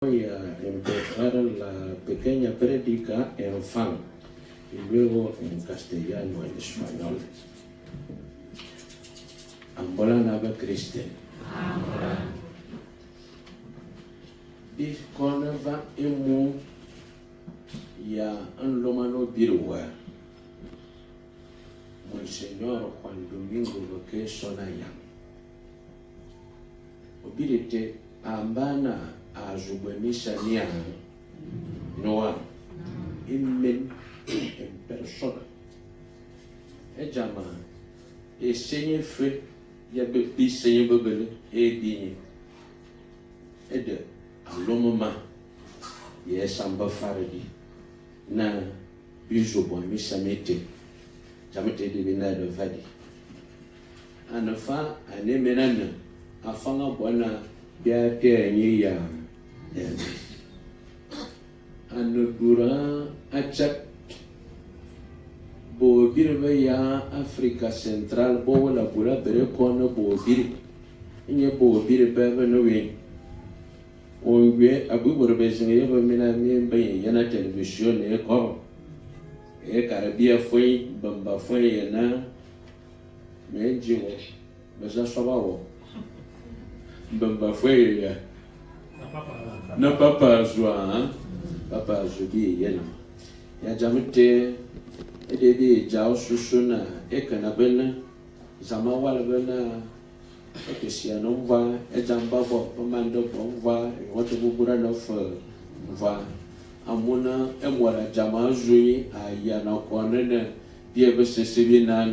Voy a empezar la pequeña prédica en fan y luego en castellano, en español. Ambola naba Christe. Y con va emu ya un lomano birwa. Monseñor Juan Domingo Roque Sonaya. Obirite ambana azugwemisha nia Noa imen en persona. Ejama esenye fe ya be bisenye bebele edinye ede alomoma ye samba faridi na bijobo misamete jamete de bina de vadi anafa anemenana afanga bwana bia te nyi ya anudura achak bo birbe ya Africa Central bo wala bura bere kono bo bir inye bo birbe no we onwe abu borbe zinge bo mina mi mbe yana television e ko e karabia foi bamba foi na menjiwo beza sabawo bamba foi ya na papa zwa papa zubi yena ya jamete edebe jao susuna ekana bena zama wala bena ekesia no mva ejamba bo mando bo mva wote bubura no fa mva amuna emwala jama zui aya na konene bia besesibi na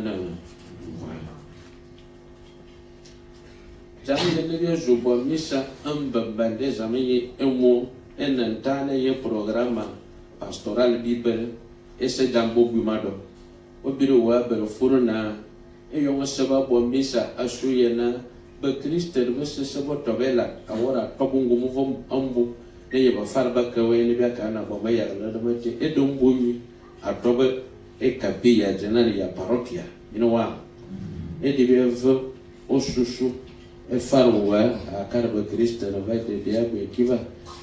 Jami de lebia zubo misa ambambande zami emu enantane ye programa pastoral bible ese jambo bumado obiru wa bero furuna eyo seba bo misa asuyena be krister be sebo tobela awora tobungu muvom ambu ne ye ba farba ka we ne bia kana bo ba ya na de mate edom bonyi atobe e kapia general ya parokia wa edibevo osusu e farowa a carbo Cristo no vai ter diabo equiva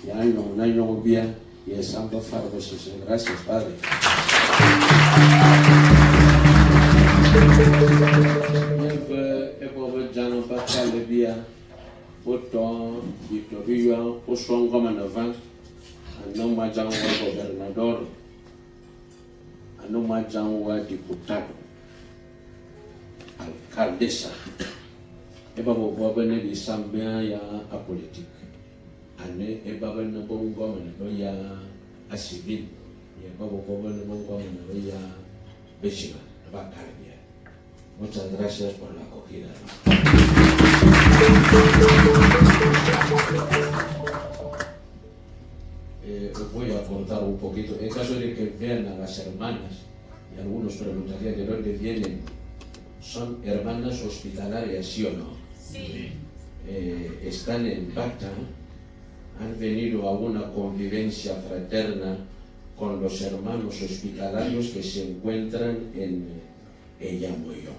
e ano na nyobia e samba farbo se graças Padre. E povo jano patale bia boton Vitória o som como na van ano majang wa governador ano majang wa diputado alcaldesa eba bo bene di sambia ya a politique ane eba bene bo ngoma no ya a civil ya bo bene bo ngoma no ya beshima ba caribia. Muchas gracias por la acogida. Os voy a contar un poquito en caso de que vean a las hermanas y algunos preguntarían de dónde vienen. Son hermanas hospitalarias, ¿sí o no? Sí. Están en Bata, han venido a una convivencia fraterna con los hermanos hospitalarios que se encuentran en Eyamoyo.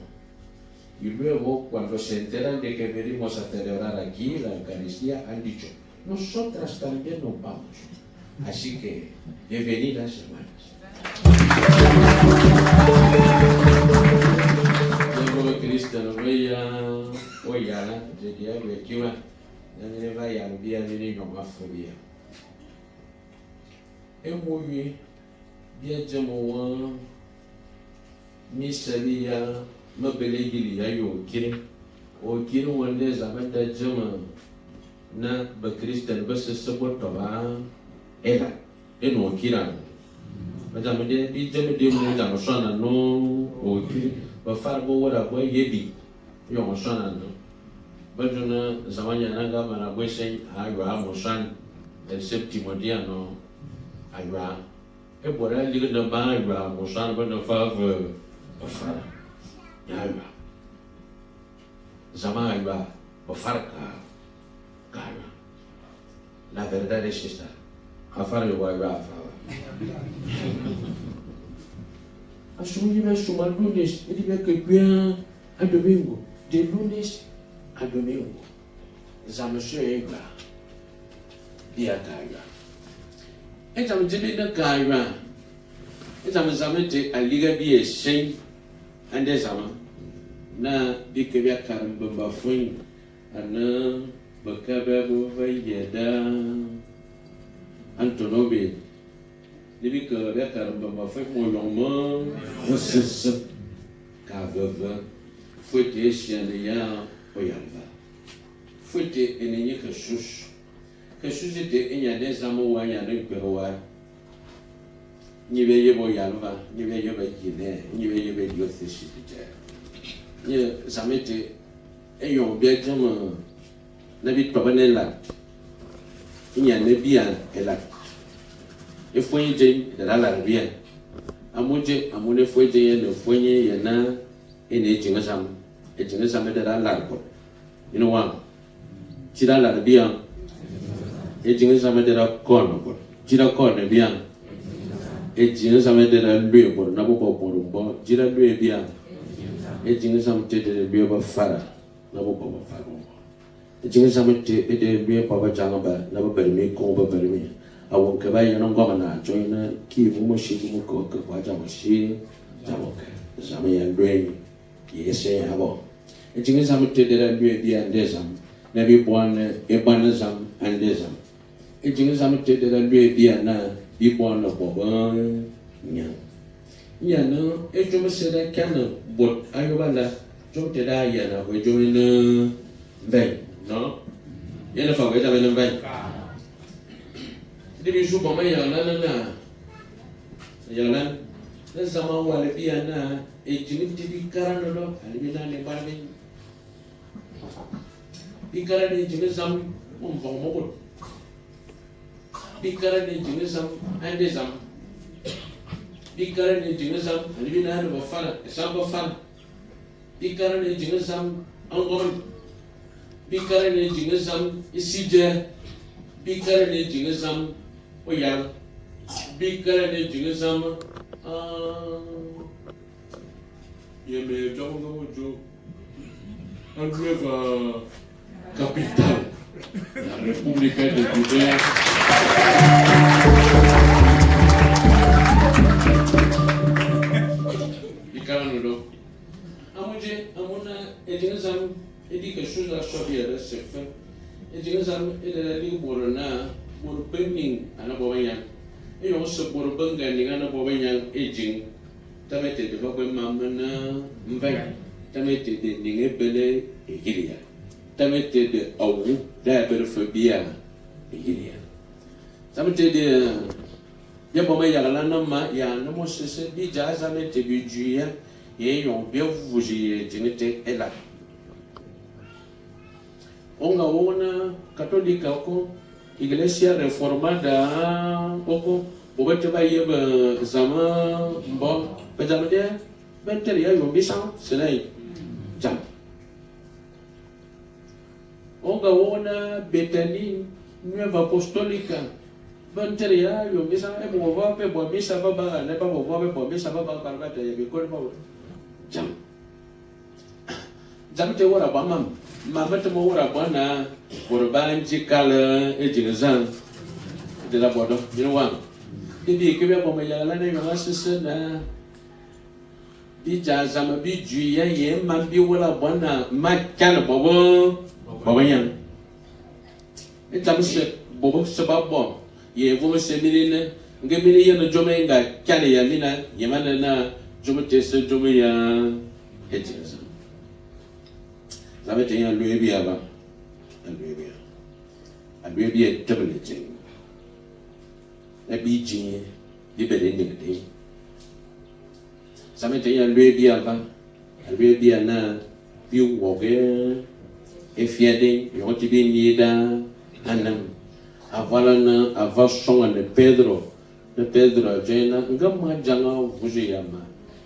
Y luego, cuando se enteran de que venimos a celebrar aquí la Eucaristía, han dicho, nosotras también nos vamos. Así que, bienvenidas, hermanas. Cristo no veía oya de diablo equiva ne vaya bia ni no mafobia emuyi bia jamo misaliya mabelegili yayo kire o kire wanda zamanda jama na ba Christian ba saboto ba ela eno kira majamde bi jame de mu jamo sona no o kire ba farbo wala bo yebi yo mosana no bajuna zamanya nanga mana bwesen aywa mosan el septimo dia no aywa e bora liga da ba aywa mosan ba no fave ba fara aywa zama aywa ba farka kaya la verdad es esta afar yo aywa fava Asumir suma lunes, ele vai que a domingo, de lunes a domingo. Zamoshe ega. bia kaiwa etam jibi na kaiwa etam zamete aliga bi eshen ande zama na bikebia karamba fun ana bakabe bo vayeda antonobe libika bia karamba fun mo longmo ss ka veva fote shiane ya oyamba fote enenye kashush te enya de zamo wa ya ne kwewa nyibe yebo yalva nyibe yebo yine nyibe yebo yofishi te ye zamete eyo bia jama na bi tobane la enya ne bia ela efonye je da la bia amune foje ye ne fonye ye na ene jinga sam da la ko ino wa chira la bia ejinga samedera kono ko jira kono bia ejinga samedera lue ko na bo bo jira lue bia ejinga samedera lue ba fara na bo fara ejinga samedera lue ba janga ba na ba bermi ko ba bermi awon ka ba yana ngoma na joina ki mo shi mo ko kwa jama shi jama ka zame ya lue yese ya bo ejinga samedera lue bia ndezam na bi bwana ebana zam andezam ejinga samete de la lue bia na bi bwana boba nya no ejomo seda kana bot ayobala jomte da ya na we jomina ben no yana fa we da ben ben de bi ju boma ya na na sama wale bia na ejinga tibi karano do alibina ne barbe bi karano ejinga sam mo mo bikara ni jinisam ande zam bikara ni jinisam alibina no bafana esamba fana bikara ni jinisam angon bikara ni jinisam isije bikara ni jinisam oyal bikara ni jinisam yeme jongo jo Andreva capitale la Repubblica del Giudea ikarano do amuna ejinazam edika shuza shobia sefa ejinazam edela li borona bor pending ana bobanya eyo so bor banga ni ana bobanya ejin tamete de bakwe mamana mbai tamete de ninge bele egilia tamete de awu da bele fobia egilia tamete de ya bobanya la nama ya no mo sese bi jaza mete bi juya ye yon be vuji jinete ela onga wona katolika ko iglesia reformada oko bobete ba yeba zama mbo bezamde bentere ya yon bisan selay jam onga wona betani nueva apostolica bentere ya yon bisan e mo va pe bo misa baba ne ba bo pe bo misa baba karba te be ko ba jam te wora ba mama te mo wora ba na borban jikala ejinzan de la bodo you know bibi ke be bo me yala na yo asese na bi jazama bi juye ye man bi wora ba na ma kana bobo yan e tam se bobo se ba bo ye vo se milene ngemini ye no jome nga kana ya mina yemana na jome te se jome ya ejinzan zamete ya luebi aba alwebi e tabele jeng na bi jing di bele ngade zamete ya luebi aba alwebi na bi woge e fiade yo ti bi nida anam avala na avasonga de Pedro jena ngam janga vuji yama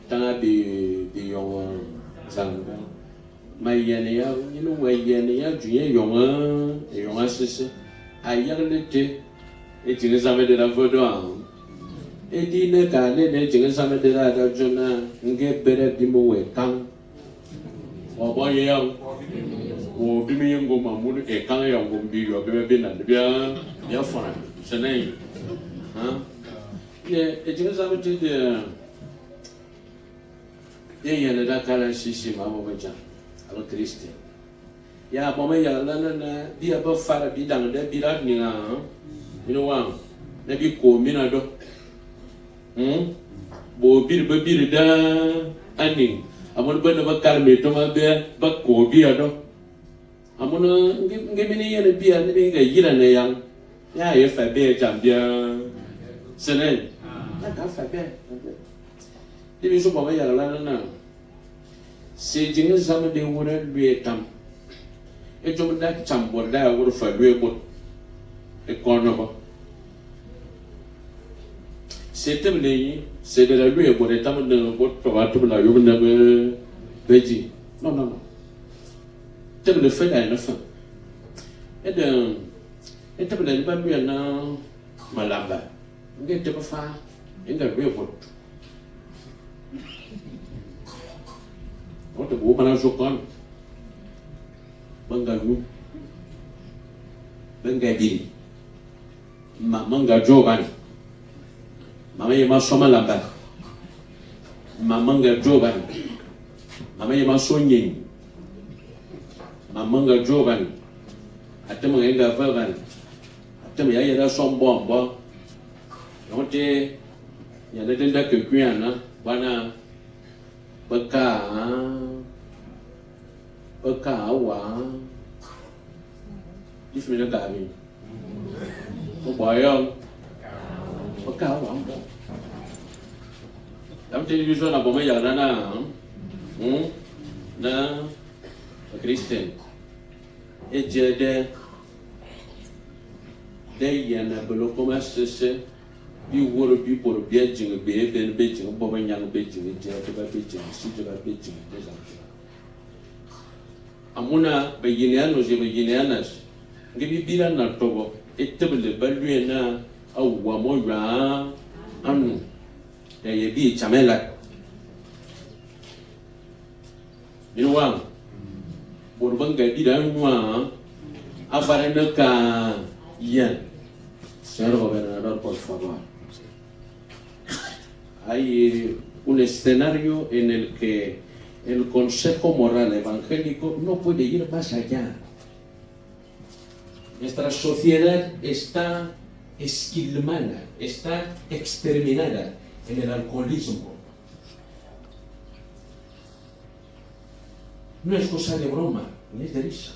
tanga bi yo zanga mayene ya yinu wayene ya juye yonga sese ayarlete e jinzame de la vodo e dine ka ne jinzame de la da jona nge bere dimo we kan oboye ya o bimi ngo mamunu e kan ya ngo bi yo be na bia bien fort, c'est n'est. Hein? Et tu nous as dit de. Il y a des cas si ma maman alors Christ. Il y a maman il y a là dia ba fara bi dans des birat ni là. You know what? Nabi ko minado. Bo bir da ani. Amon ba na ba kalme to ma be ba ko bi ado. Amon ngemini ya ne bi an ni ga yira ne yang. Ya ye fa be jam bia. Senen. Na ka fa be. Dia besok bawa yang lain sejengah zaman dia orang dua tam, cuma dah campur dah orang faham dua bot, ekonomi apa? Setiap ni sedara dua bot, tam dengan bot perwatu belayu benda beji, no. Tapi le fait là, ne fait. Itu benda ni baru yang malamba, dia tu apa? Enggak dua bot. What the woman has gone? Bangalu, Bangabi, Manga Jovan, Mamma Somalamba, Mamanga Jovan, Mamma Sonin, Mamanga Jovan, Atamanga Vervan, Atamaya some bomb, not a Yanada Kupiana, Wana. Beka awa if me na kami o boyo beka awa am te yuso na bome ya na Christian e jede de yana belo commence bi woro bi por bi jing be ben be jing bo ban yang be jing je to ba be jing si to ba be jing de za amuna be yineanas ngi bi na tobo etebele balue na awwa mo ya anu de ye bi chamela minwa bor banga bi da nwa avare na ka yen señor gobernador, por favor. Hay un escenario en el que el consejo moral evangélico no puede ir más allá. Nuestra sociedad está esquilmada, está exterminada en el alcoholismo. No es cosa de broma, ni es de risa.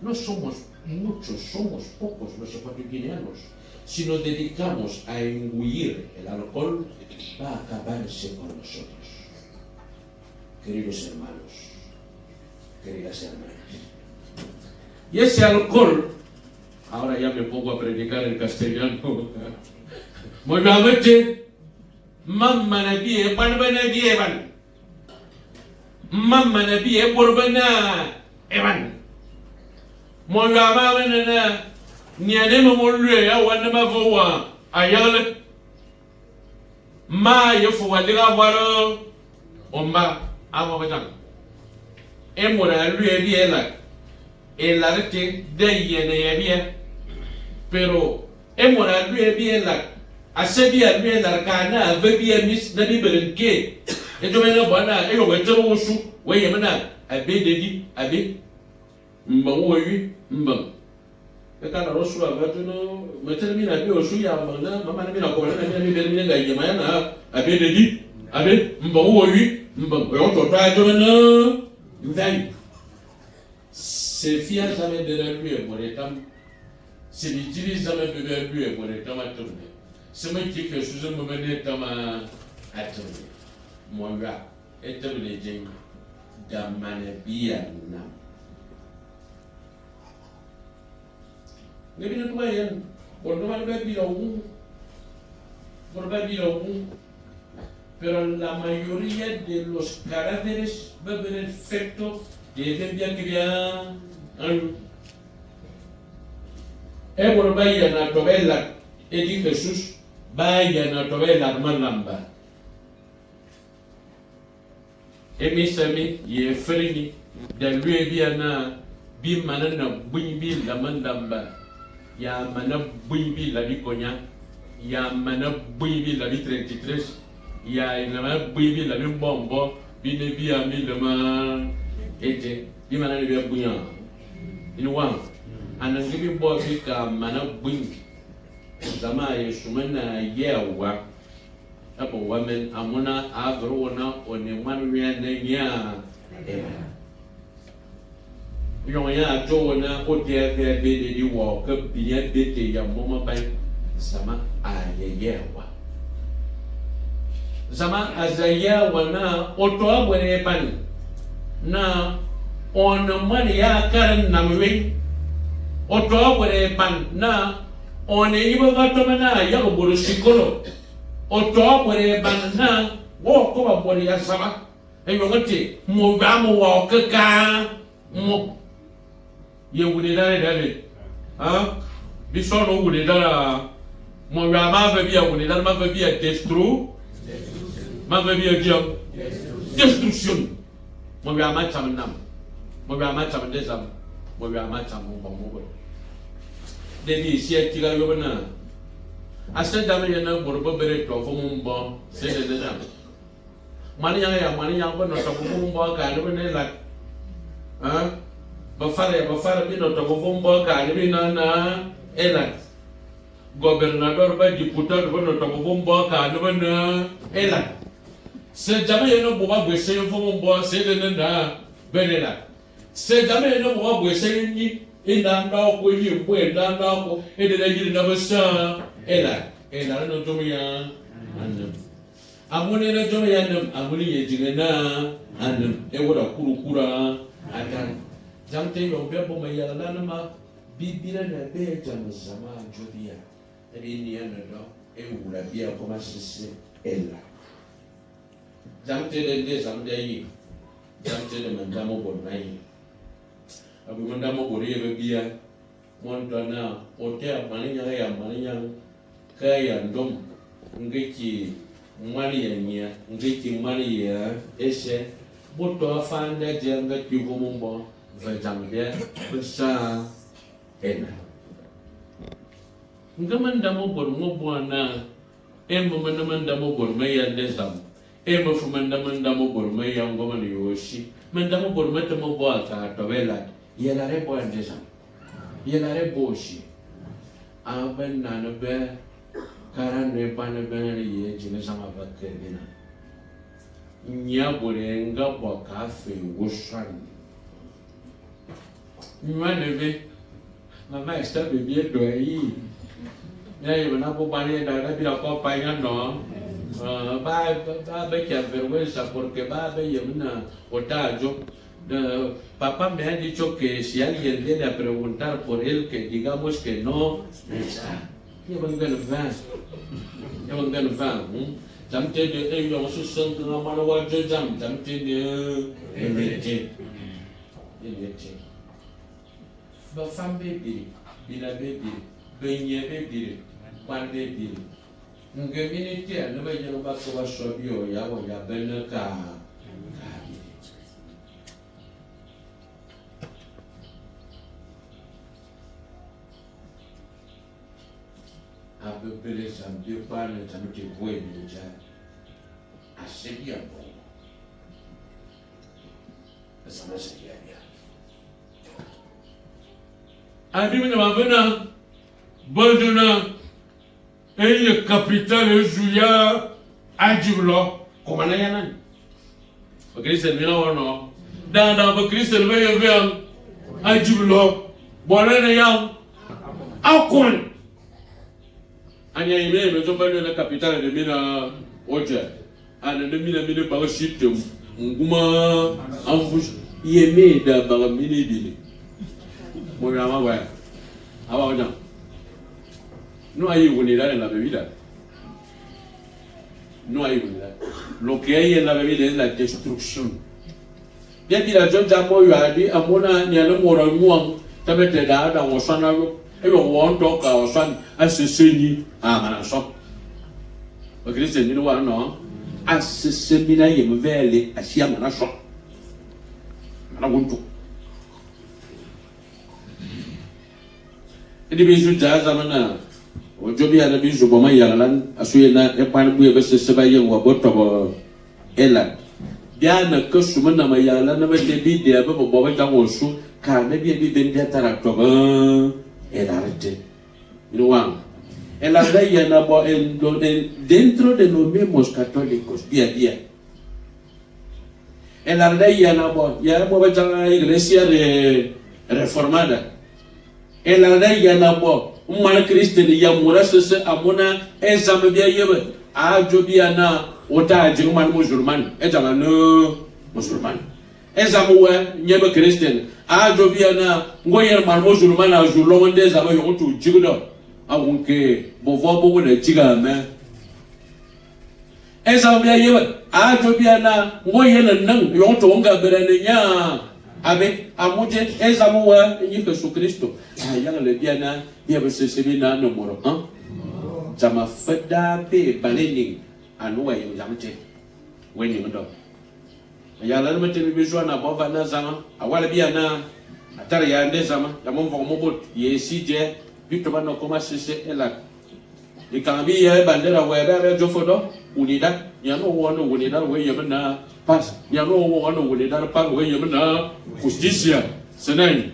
No somos muchos, somos pocos los ecuatorianos. Si nos dedicamos a engullir el alcohol, va a acabarse con nosotros. Queridos hermanos, queridas hermanas. Y ese alcohol, ahora ya me pongo a predicar en castellano. Nuevamente, mamma nabie, mamma nabie, borbana, evan. Moyama wenena nianema molwe ya wanema vowa ayale ma yefu wadira waro omba amo betang emora lue biela elarete de yene yebia pero emora lue biela asebia lue larkana vebia mis na biberenke ejomena bwana eyo wetero wosu weyemena abededi abe mbawoyi mbam ekana rosu abatuno metermina bi osu ya mbana mama na ko na mi be ga yema na abededi abe mbawoyi mbam yo to ta jo na ndai se fia jamais de la lui pour etam se utilise jamais de la lui pour etam atombe se me dit que sous un moment etama atombe monga etam le jeng damane biya na Maybe not way in, or no one may be a womb, por baby a womb, pero la mayoría de los cadáveres beben efecto de Bianquia. Por vayan a Tovela, y Jesús, vayan a Tovela, Malamba. Emisami, ye freni, de lui viana, bimanana, buimbil, la mandamba. ya mana buibi la bi konya ya mana buibi la bi 33 ya mana buibi la bi bombo bi ne bi ya mi le ma ete bi mana ne bi bunya in one anan bi bo bi ka mana buibi zama ya shumana yawa apo wamen amuna agro na onemanu ya na nya yon ya jo na o de be de di wo ke biya de te ya moma bai sama ayayewa sama azayewa na o to abone pan na on mani ya karan namwe o to abone pan na on yiba gato mana ya buru sikolo o to abone pan na wo ko abone ya sama e yo ngati mo ba mo wo ke ka mo ye wuli dare hein biso no wuli dara mo ya ma ve bia wuli dara ma ve bia ma ve bia diam destruction mo ya ma cham nam mo ya ma cham desam mo ya ma cham mo mo de bi si etiga yo bana asa dame yana borbo bere to fo mo mbo se de dam mani ya ba no to fo mo mbo ka no ne la hein bafara bi no to bombo ka ni na ela gobernador ba diputado ba no to bombo ka ni na ela se jame no bo ba gwese fo bombo se de na benela se jame no bo ba gwese ni ina nda ko yi bo ina nda ko e de yiri na basa ela no to ya anam amune na to ya anam amuni ye jigana anam e wora kurukura atan jamte yo bebo mayala ma bibira na be jam zama jobia eri ni ana do e wura bia ko masisi ella jamte de zamde yi jamte de mandamo bonai abu mandamo bori be bia montana otea maninya ya maninya kaya ndom ngeki mari ya nya ngeki mari ya ese boto afanda jenga kivumumbo vajambe besar ena ngamandamo bormo bwana emo mandamo bormo ya desam emo mandamo bormo ya ngoma ni yoshi mandamo bormo tamo boa ka tovela yela rebo desam yela rebo shi aben nanabe karane panebe ye jine sama bakena nyabore ngabo ka fe woshani Mwaneve, mama está bebendo aí. E aí, eu não vou parar da vida com o pai não. Vai que a vergüenza porque va a ver una otajo. Papá me ha dicho que si alguien viene a preguntar por él, que digamos que no está. Yo vengo en van. Tamte de ellos su son que no malo va yo jam. Tamte de elete. Ba fambe biri, bila biri, benye biri, kwande biri. Ngemini tia, nube jeno bako wa shobio ya wa ya bene ka. Abe bele sambi pane tamuti bwe nja. Asebia bo. Asama sekia ya. Adimi na mavena boduna eye capitale juya ajiblo komana yana Christian mina wono da ba Christian be yevel ajiblo bolana yam akon anya ime me to balo na capitale de mina oje ana de mina ba shitem nguma ambush yeme da ba mini bini Moyama wa awa oja no hay unidad en la bebida no hay unidad lo que hay en la bebida es la destrucción ya tira jonja moyo adi amona ni alo moro muam tabete da wosana ebe won to ka wosan aseseni amana so o Christian ni wa no aseseni na yem vele asia mana so mana wonto Ini bisu jaza mana. Ojo bi ana bisu boma yalan asuyena e pan buye bese sebaye wa boto ela. Biana ko sumana ma yalan na bete bi de ba bo ba jango su ka na bi ben dia tarakto ba elarde. Inuang. En la ley dentro de los mismos católicos, día a día. En la ley ya no la iglesia reformada. En la ley ya no un mal cristiano ya murase amona examen bien lleve a jobiana ota jingman musulman examen no musulman examen wa nyebe cristian a jobiana ngoyer mal musulman a julo nde examen yo tu jigdo aunque bovo bovo le jiga me esa bia yewe a jo bia na ngoye nan yo to nga berane nya abe amuje esa mo wa ni Yesu Kristo ya le bia na bia be se na no moro jama fada be baleni anu wa yim jamte weni ndo ya la mete bi jo na bova na zama awala bia na atara ya nde zama ya mo mo bot yesije Victor no koma sese ela ikambi ya bandera wera jofodo unidad ya no wono unidad we yemna paz ya no wono unidad paz we yemna justicia senén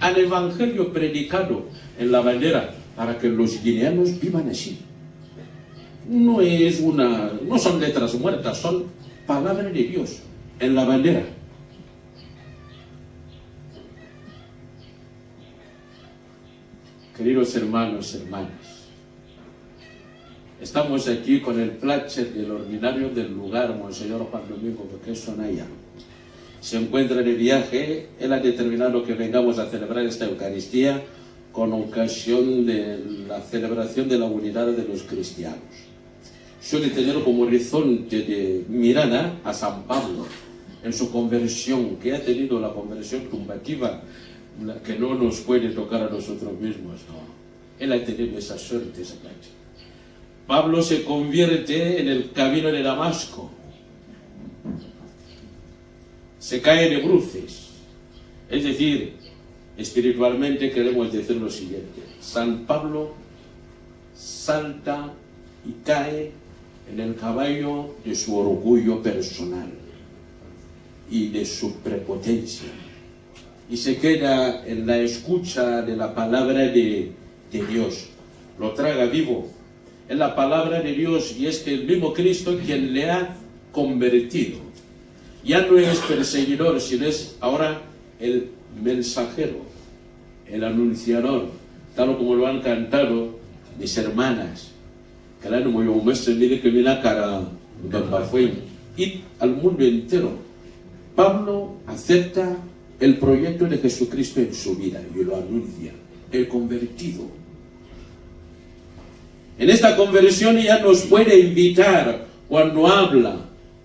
al evangelio predicado en la bandera para que los guineanos vivan así no son letras muertas, son palabras de Dios en la bandera. Queridos hermanos, hermanas, estamos aquí con el placer del ordinario del lugar, Monseñor Juan Domingo, porque es Sonaya. Se encuentra de viaje, él ha determinado que vengamos a celebrar esta Eucaristía con ocasión de la celebración de la unidad de los cristianos. Suele tener como horizonte de mirada a San Pablo en su conversión, que ha tenido la conversión tumbativa, que no nos puede tocar a nosotros mismos, no. Él ha tenido esa suerte, esa cancha. Pablo se convierte en el camino de Damasco. Se cae de bruces. Es decir, espiritualmente queremos decir lo siguiente. San Pablo salta y cae en el caballo de su orgullo personal y de su prepotencia. Y se queda en la escucha de la palabra de Dios. Lo traga vivo. Es la palabra de Dios y es que el mismo Cristo quien le ha convertido. Ya no es perseguidor, sino es ahora el mensajero, el anunciador, tal como lo han cantado mis hermanas. Que la no me muestre, mire que viene a cara y al mundo entero. Pablo acepta el proyecto de Jesucristo en su vida y lo anuncia, el convertido. En esta conversión ya nos puede invitar cuando habla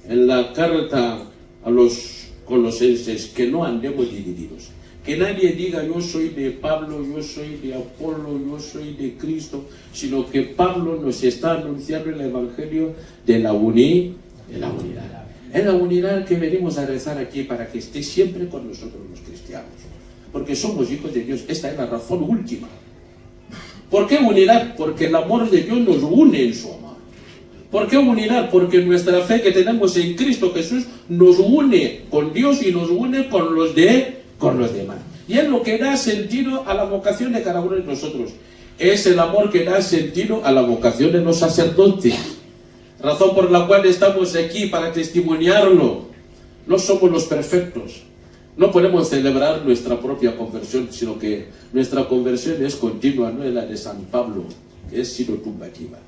en la carta a los colosenses que no andemos divididos. Que nadie diga yo soy de Pablo, yo soy de Apolo, yo soy de Cristo, sino que Pablo nos está anunciando el Evangelio de la unidad. Es la unidad que venimos a rezar aquí para que esté siempre con nosotros los cristianos. Porque somos hijos de Dios. Esta es la razón última. ¿Por qué unidad? Porque el amor de Dios nos une en su amor. ¿Por qué unidad? Porque nuestra fe que tenemos en Cristo Jesús nos une con Dios y nos une con los demás. Y es lo que da sentido a la vocación de cada uno de nosotros. Es el amor que da sentido a la vocación de los sacerdotes. Razón por la cual estamos aquí para testimoniarlo. No somos los perfectos. No podemos celebrar nuestra propia conversión, sino que nuestra conversión es continua, no es la de San Pablo, que es sido tumbativa.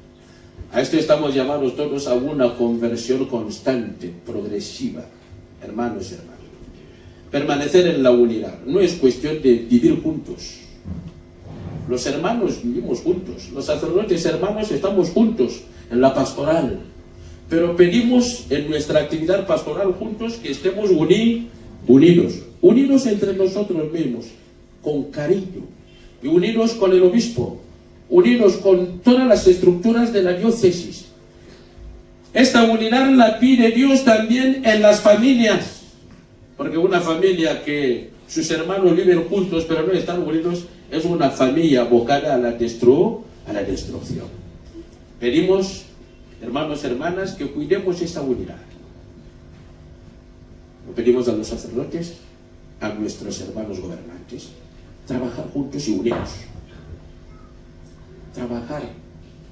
A esto estamos llamados todos a una conversión constante, progresiva, hermanos y hermanas. Permanecer en la unidad. No es cuestión de vivir juntos. Los hermanos vivimos juntos. Los sacerdotes hermanos estamos juntos en la pastoral. Pero pedimos en nuestra actividad pastoral juntos que estemos unidos entre nosotros mismos, con cariño, y unidos con el obispo, unidos con todas las estructuras de la diócesis. Esta unidad la pide Dios también en las familias, porque una familia que sus hermanos viven juntos pero no están unidos es una familia abocada a la destrucción. Pedimos, hermanos y hermanas, que cuidemos esa unidad. Lo pedimos a los sacerdotes, a nuestros hermanos gobernantes, trabajar juntos y unidos. Trabajar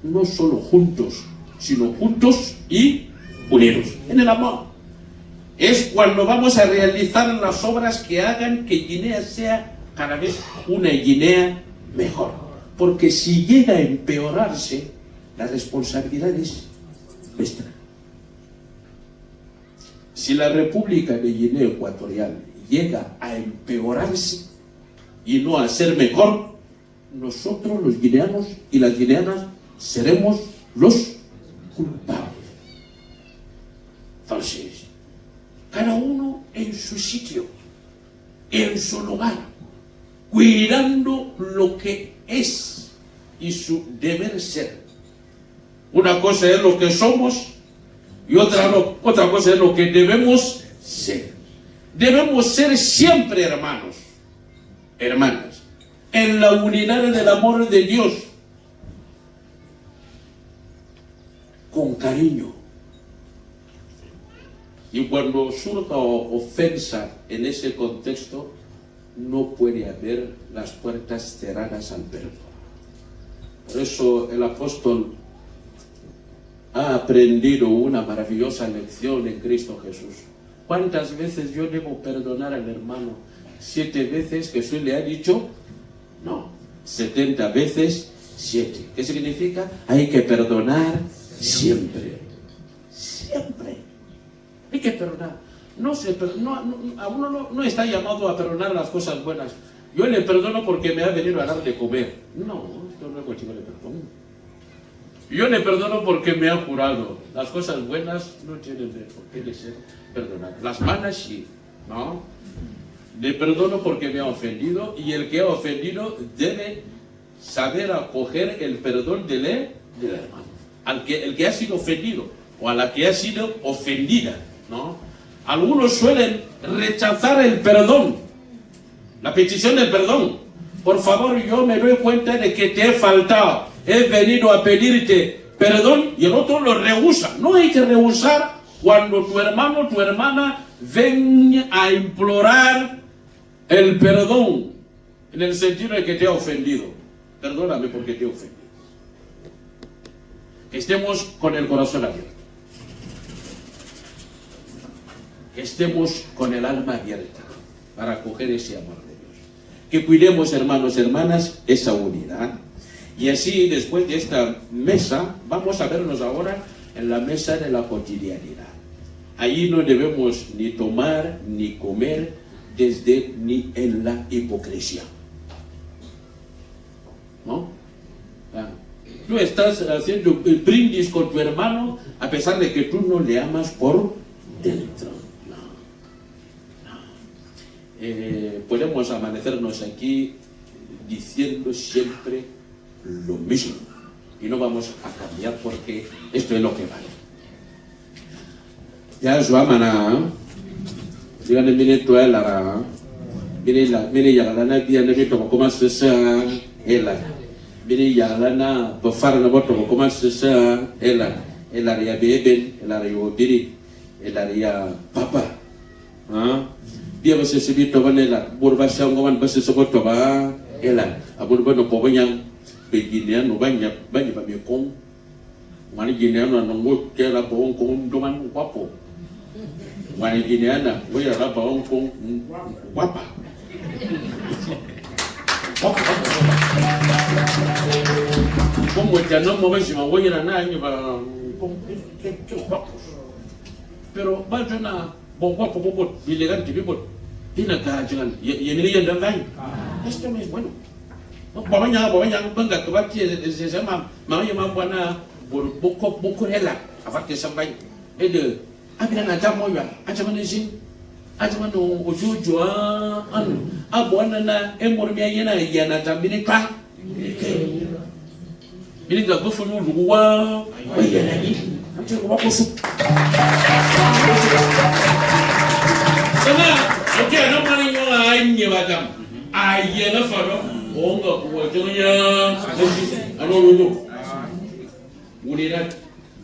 no solo juntos, sino juntos y unidos en el amor. Es cuando vamos a realizar las obras que hagan que Guinea sea cada vez una Guinea mejor. Porque si llega a empeorarse, la responsabilidad es nuestra. Si la República de Guinea Ecuatorial llega a empeorarse y no a ser mejor, nosotros los guineanos y las guineanas seremos los culpables. Entonces, cada uno en su sitio, en su lugar, cuidando lo que es y su deber ser. Una cosa es lo que somos y otra cosa es lo que debemos ser. Debemos ser siempre hermanos, hermanas, en la unidad del amor de Dios, con cariño. Y cuando surja ofensa en ese contexto, no puede haber las puertas cerradas al perdón. Por eso el apóstol ha aprendido una maravillosa lección en Cristo Jesús. ¿Cuántas veces yo debo perdonar al hermano? 7 veces. Jesús le ha dicho, no, 70 veces 7. ¿Qué significa? Hay que perdonar siempre. Siempre. Hay que perdonar. A uno no está llamado a perdonar las cosas buenas. Yo le perdono porque me ha venido a dar de comer. No, esto no es cuestión de perdón. Yo le perdono porque me ha jurado. Las cosas buenas no tienen por qué ser perdonadas. Las malas sí, ¿no? Le perdono porque me ha ofendido, y el que ha ofendido debe saber acoger el perdón del hermano. El que ha sido ofendido o a la que ha sido ofendida, ¿no? Algunos suelen rechazar el perdón, la petición del perdón. Por favor, yo me doy cuenta de que te he faltado, he venido a pedirte perdón, y el otro lo rehúsa. No hay que rehusar cuando tu hermano, tu hermana ven a implorar el perdón, en el sentido de que te ha ofendido. Perdóname porque te he ofendido. Que estemos con el corazón abierto. Que estemos con el alma abierta para acoger ese amor de Dios. Que cuidemos, hermanos y hermanas, esa unidad. Y así, después de esta mesa, vamos a vernos ahora en la mesa de la cotidianidad. Allí no debemos ni tomar ni comer ni en la hipocresía. ¿No? Tú estás haciendo el brindis con tu hermano a pesar de que tú no le amas por dentro. Podemos amanecernos aquí diciendo siempre lo mismo y no vamos a cambiar, porque esto es lo que vale. Ya su amana, díganle mire tú a la mire ya la na bien de to como se sa ela mire ya la na po far na boto como se sa ela ya beben ela yo diri ela ya papa dia ba se sibi to banela burba sa ngoman ba se soboto ba ela abur ba no po banyang beginian no banya ba me kon mani ginian no ngo kela po kon do man guapo mani ginian na voy a la pa kon guapa. Como ya no me ves, me voy a la año para pero va a una bomba poco elegante, tiene que hacer y en ella también. Esto no es bueno. Babanya venga que va se llama mamá buena por poco ela aparte sampai de abina na tamo ya acha manisi acha mano ojojo abona na emormi yana yana tambini ka bini ga gofo no luwa yana ni acha ko bako su sana okay no mani yo anye badam ayena faro onga kuwajonya ano unidad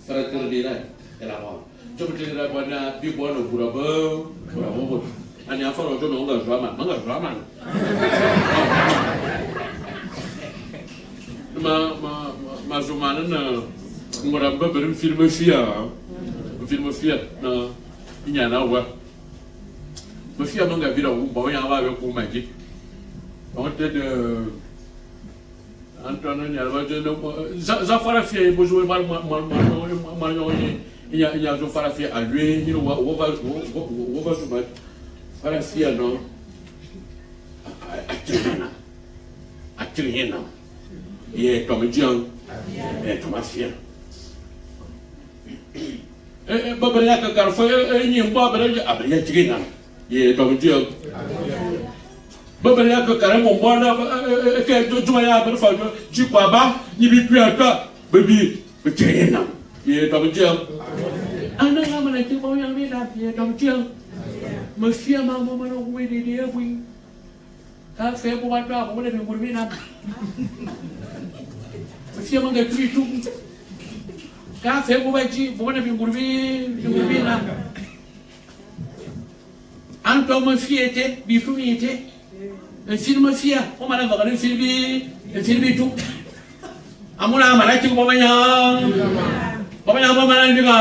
fraternidad el amor chobutira bwana bibona kurabo ani afaro to onga drama manga ma zumana na ngoramba berim film fia na inyana wa mafia manga vira umba onya wa be ku maji on te de Antoine Nyalwa za fara fia e bojo mal il zo fara fia a lui il va soubat fara fia no atirina e to median e to mafia babere ka karfo ni babere abere tirina e to median babere ka karamo mbona ke juma ya babere fa ji kwa ba ni bi ata baby tirina e to median ana ya mana ki ba yang ni da e to median mafia mama mana we de dia we ka fe bo wa ta bo le bi burbi na mafia manga tu ka fe bo ba ji bo le bi burbi na anto mafia te bi fu te un film fia o mala va un film tu amuna mala ti bo manya bo mala ndiga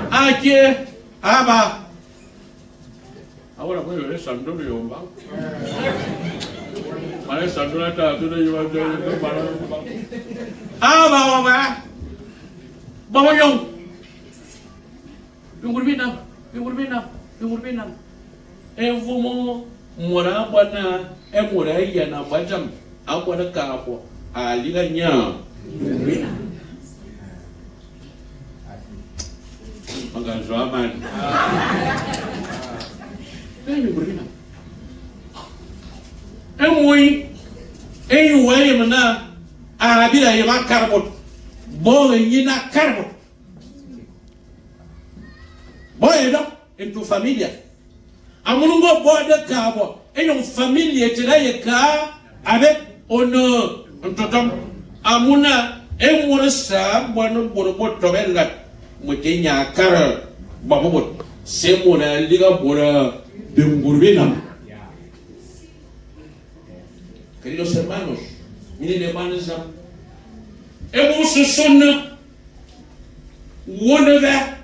ake aba ahora voy a ver Sandro y Omba. Vale, Sandro está todo lleva de para. Va. Vamos yo. Pingurbina. Evumo mora bwana mora ya na bajam akwana kapo aliga nya. Manga zaman. Emoi eyi mana arabira yema karbot bo yina karbot bo edo en tu familia amunungo bo de kabo en familia tira yeka avec honneur entotom amuna emura sa bono borobot tobenga mutenya kar babobot semona liga bora Bengurbina. Queridos hermanos, miren hermanos, hemos sonado wonava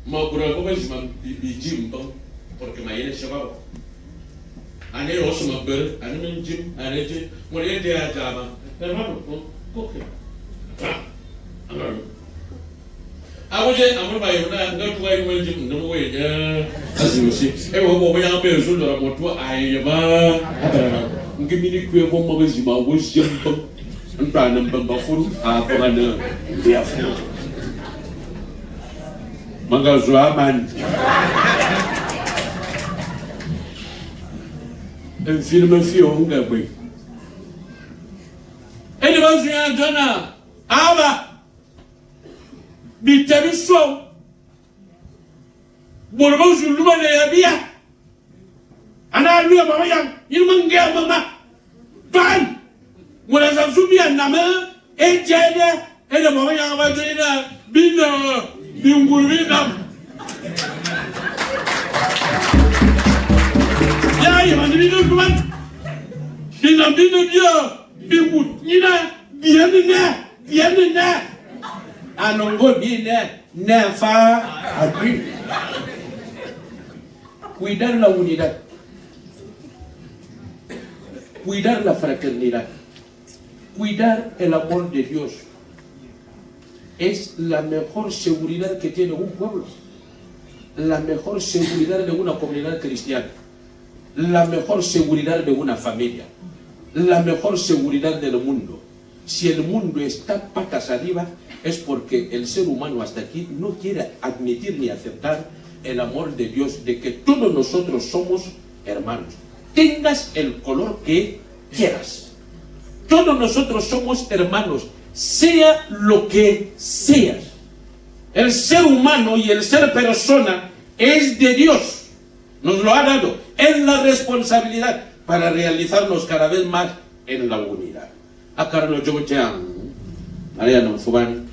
ma bravo mas ma bijim porque mañana se va ane oso ma ber ane men jim ane je mo le de ajama hermano ko Awoje amur ba yuna nga tuwa yi wanje mun mo ye asimusi wo ya be so do mo to ayeba ngi mini ku ko mo bazi ma wo jemba nta nan ban ba furu a ko na ya furu manga zuwa man en film fio nga gbe eni ba zuya jona aba bitari so borbo zuluma ne yabia ana lu mama yang ilmange mama ban wala zubia nama ejede ele mama yang ba jina bina bingurina ya ya mani bina duman bina dia bingut nina bienina anongo bine nefa agui cuidar la unidad, cuidar la fraternidad, cuidar el amor de Dios es la mejor seguridad que tiene un pueblo, la mejor seguridad de una comunidad cristiana, la mejor seguridad de una familia, la mejor seguridad del mundo. Si el mundo está patas arriba, es porque el ser humano hasta aquí no quiere admitir ni aceptar el amor de Dios, de que todos nosotros somos hermanos. Tengas el color que quieras. Todos nosotros somos hermanos, sea lo que seas. El ser humano y el ser persona es de Dios. Nos lo ha dado. Es la responsabilidad. para realizarnos cada vez más en la unidad. Acá no yo María no fuban.